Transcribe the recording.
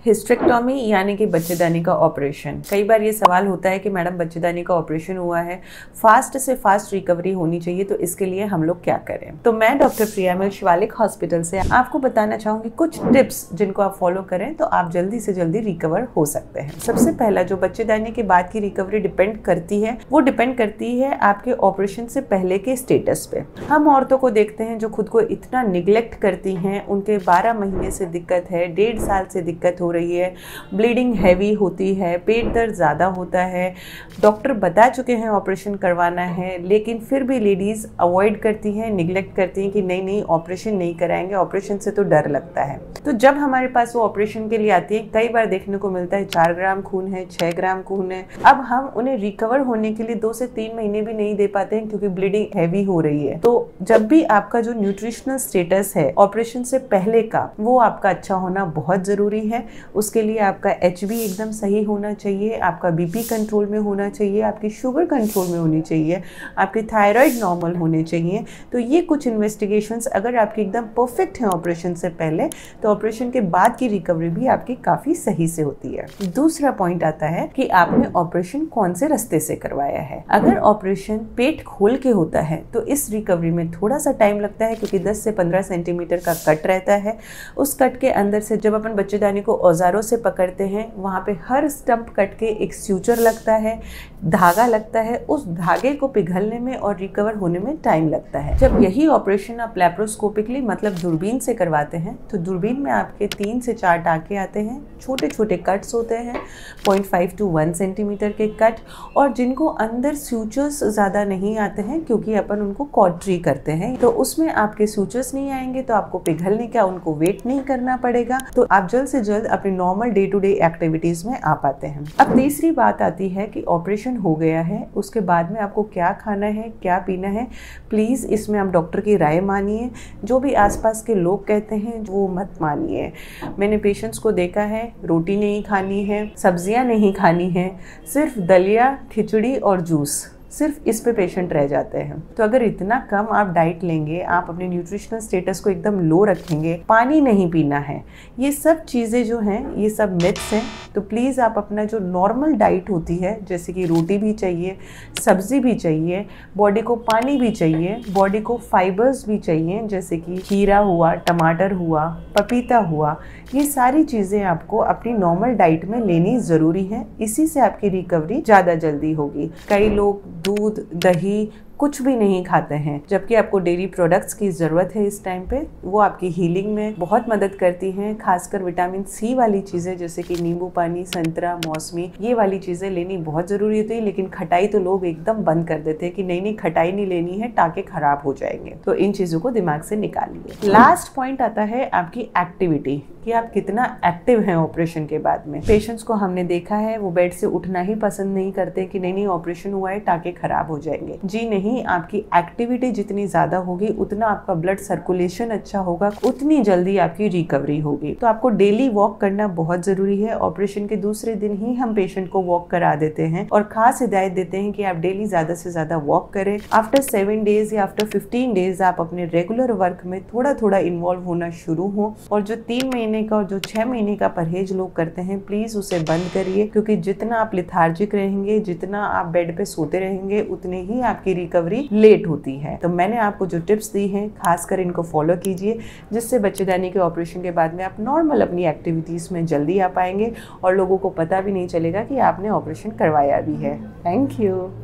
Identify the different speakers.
Speaker 1: Hysterectomy यानी कि बच्चेदानी का ऑपरेशन। कई बार ये सवाल होता है कि मैडम बच्चेदानी का ऑपरेशन हुआ है, फास्ट से फास्ट रिकवरी होनी चाहिए, तो इसके लिए हम लोग क्या करें। तो मैं डॉक्टर प्रिया शिवालिक हॉस्पिटल से आपको बताना चाहूंगी कुछ टिप्स जिनको आप फॉलो करें तो आप जल्दी से जल्दी रिकवर हो सकते हैं। सबसे पहला जो बच्चेदानी के बाद की रिकवरी डिपेंड करती है वो डिपेंड करती है आपके ऑपरेशन से पहले के स्टेटस पे। हम औरतों को देखते हैं जो खुद को इतना निग्लेक्ट करती हैं, उनके 12 महीने से दिक्कत है, 1.5 साल से दिक्कत हो रही है, ब्लीडिंग हैवी होती है, पेट दर्द ज़्यादा होता है, डॉक्टर बता चुके हैं ऑपरेशन करवाना है, लेकिन फिर भी लेडीज़ अवॉइड करती हैं, निगलेक्ट करती हैं कि नहीं ऑपरेशन नहीं कराएंगे, ऑपरेशन से तो डर लगता है। तो जब हमारे पास वो ऑपरेशन के लिए आती है, कई बार देखने को मिलता है 4 ग्राम खून है, 6 ग्राम खून है। अब हम उन्हें रिकवर होने के लिए 2 से 3 महीने भी नहीं दे पाते हैं क्योंकि ब्लीडिंग हैवी हो रही है। तो जब भी आपका जो न्यूट्रिशनल स्टेटस है ऑपरेशन से पहले का, वो आपका अच्छा होना बहुत ज़रूरी है। उसके लिए आपका HB एकदम सही होना चाहिए, आपका BP कंट्रोल में होना चाहिए, आपकी शुगर कंट्रोल में होनी चाहिए, आपकी थायराइड नॉर्मल होने चाहिए। तो ये कुछ इन्वेस्टिगेशंस अगर आपकी एकदम परफेक्ट हैं ऑपरेशन से पहले, तो ऑपरेशन के बाद की रिकवरी भी आपकी काफ़ी सही से होती है। दूसरा पॉइंट आता है कि आपने ऑपरेशन कौन से रास्ते से करवाया है। अगर ऑपरेशन पेट खोल के होता है तो इस रिकवरी में थोड़ा सा टाइम लगता है क्योंकि 10 से 15 सेंटीमीटर का कट रहता है। उस कट के अंदर से जब अपन बच्चेदानी को औजारों से पकड़ते हैं, वहाँ पे हर स्टंप कट के एक स्यूचर लगता है, धागा लगता है, उस धागे को पिघलने में और रिकवर होने में टाइम लगता है। जब यही ऑपरेशन आप लैप्रोस्कोपिकली मतलब दूरबीन से करवाते हैं तो दूरबीन में आपके 3 से 4 टाँके आते हैं, छोटे छोटे कट्स होते हैं, 0.5 to 1 सेंटीमीटर के कट, और जिनको अंदर स्यूचर्स ज़्यादा नहीं आते हैं क्योंकि अपन उनको कॉटरी करते हैं, तो उसमें आपके स्यूचर्स नहीं आएंगे, तो आपको पिघलने का उनको वेट नहीं करना पड़ेगा, तो आप जल्द से जल्द अपने normal day to day activities में आ पाते हैं। अब तीसरी बात आती है कि ऑपरेशन हो गया है, उसके बाद में आपको क्या खाना है, क्या पीना है। प्लीज़ इसमें आप डॉक्टर की राय मानिए, जो भी आसपास के लोग कहते हैं वो मत मानिए। मैंने पेशेंट्स को देखा है, रोटी नहीं खानी है, सब्जियां नहीं खानी है, सिर्फ दलिया, खिचड़ी और जूस, सिर्फ इस पे पेशेंट रह जाते हैं। तो अगर इतना कम आप डाइट लेंगे, आप अपने न्यूट्रिशनल स्टेटस को एकदम लो रखेंगे, पानी नहीं पीना है, ये सब चीज़ें जो हैं ये सब मिथ्स हैं। तो प्लीज़ आप अपना जो नॉर्मल डाइट होती है, जैसे कि रोटी भी चाहिए, सब्ज़ी भी चाहिए, बॉडी को पानी भी चाहिए, बॉडी को फाइबर्स भी चाहिए, जैसे कि खीरा हुआ, टमाटर हुआ, पपीता हुआ, ये सारी चीज़ें आपको अपनी नॉर्मल डाइट में लेनी ज़रूरी है। इसी से आपकी रिकवरी ज़्यादा जल्दी होगी। कई लोग दूध, दही कुछ भी नहीं खाते हैं, जबकि आपको डेयरी प्रोडक्ट्स की ज़रूरत है इस टाइम पे। वो आपकी हीलिंग में बहुत मदद करती हैं, खासकर विटामिन C वाली चीज़ें जैसे कि नींबू पानी, संतरा, मौसमी, ये वाली चीज़ें लेनी बहुत ज़रूरी होती है। लेकिन खटाई तो लोग एकदम बंद कर देते हैं कि नहीं खटाई नहीं लेनी है, टाँके खराब हो जाएंगे। तो इन चीज़ों को दिमाग से निकालिए। लास्ट पॉइंट आता है आपकी एक्टिविटी, कि आप कितना एक्टिव हैं ऑपरेशन के बाद में। पेशेंट्स को हमने देखा है वो बेड से उठना ही पसंद नहीं करते कि नहीं ऑपरेशन हुआ है, टाँके खराब हो जाएंगे। जी नहीं, आपकी एक्टिविटी जितनी ज़्यादा होगी उतना आपका ब्लड सर्कुलेशन अच्छा होगा, उतनी जल्दी आपकी रिकवरी होगी। तो आपको डेली वॉक करना बहुत ज़रूरी है। ऑपरेशन के दूसरे दिन ही हम पेशेंट को वॉक करा देते हैं और खास हिदायत देते हैं कि आप डेली ज़्यादा से ज़्यादा वॉक करें। आफ्टर 7 डेज या आफ्टर 15 डेज आप अपने रेगुलर वर्क में थोड़ा थोड़ा इन्वॉल्व होना शुरू हो। और जो 3 महीने का और जो 6 महीने का परहेज लोग करते हैं, प्लीज़ उसे बंद करिए, क्योंकि जितना आप लिथार्जिक रहेंगे, जितना आप बेड पे सोते रहेंगे, उतने ही आपकी रिकवरी लेट होती है। तो मैंने आपको जो टिप्स दी हैं, खासकर इनको फॉलो कीजिए, जिससे बच्चेदानी के ऑपरेशन के बाद में आप नॉर्मल अपनी एक्टिविटीज़ में जल्दी आ पाएंगे और लोगों को पता भी नहीं चलेगा कि आपने ऑपरेशन करवाया भी है। Thank you.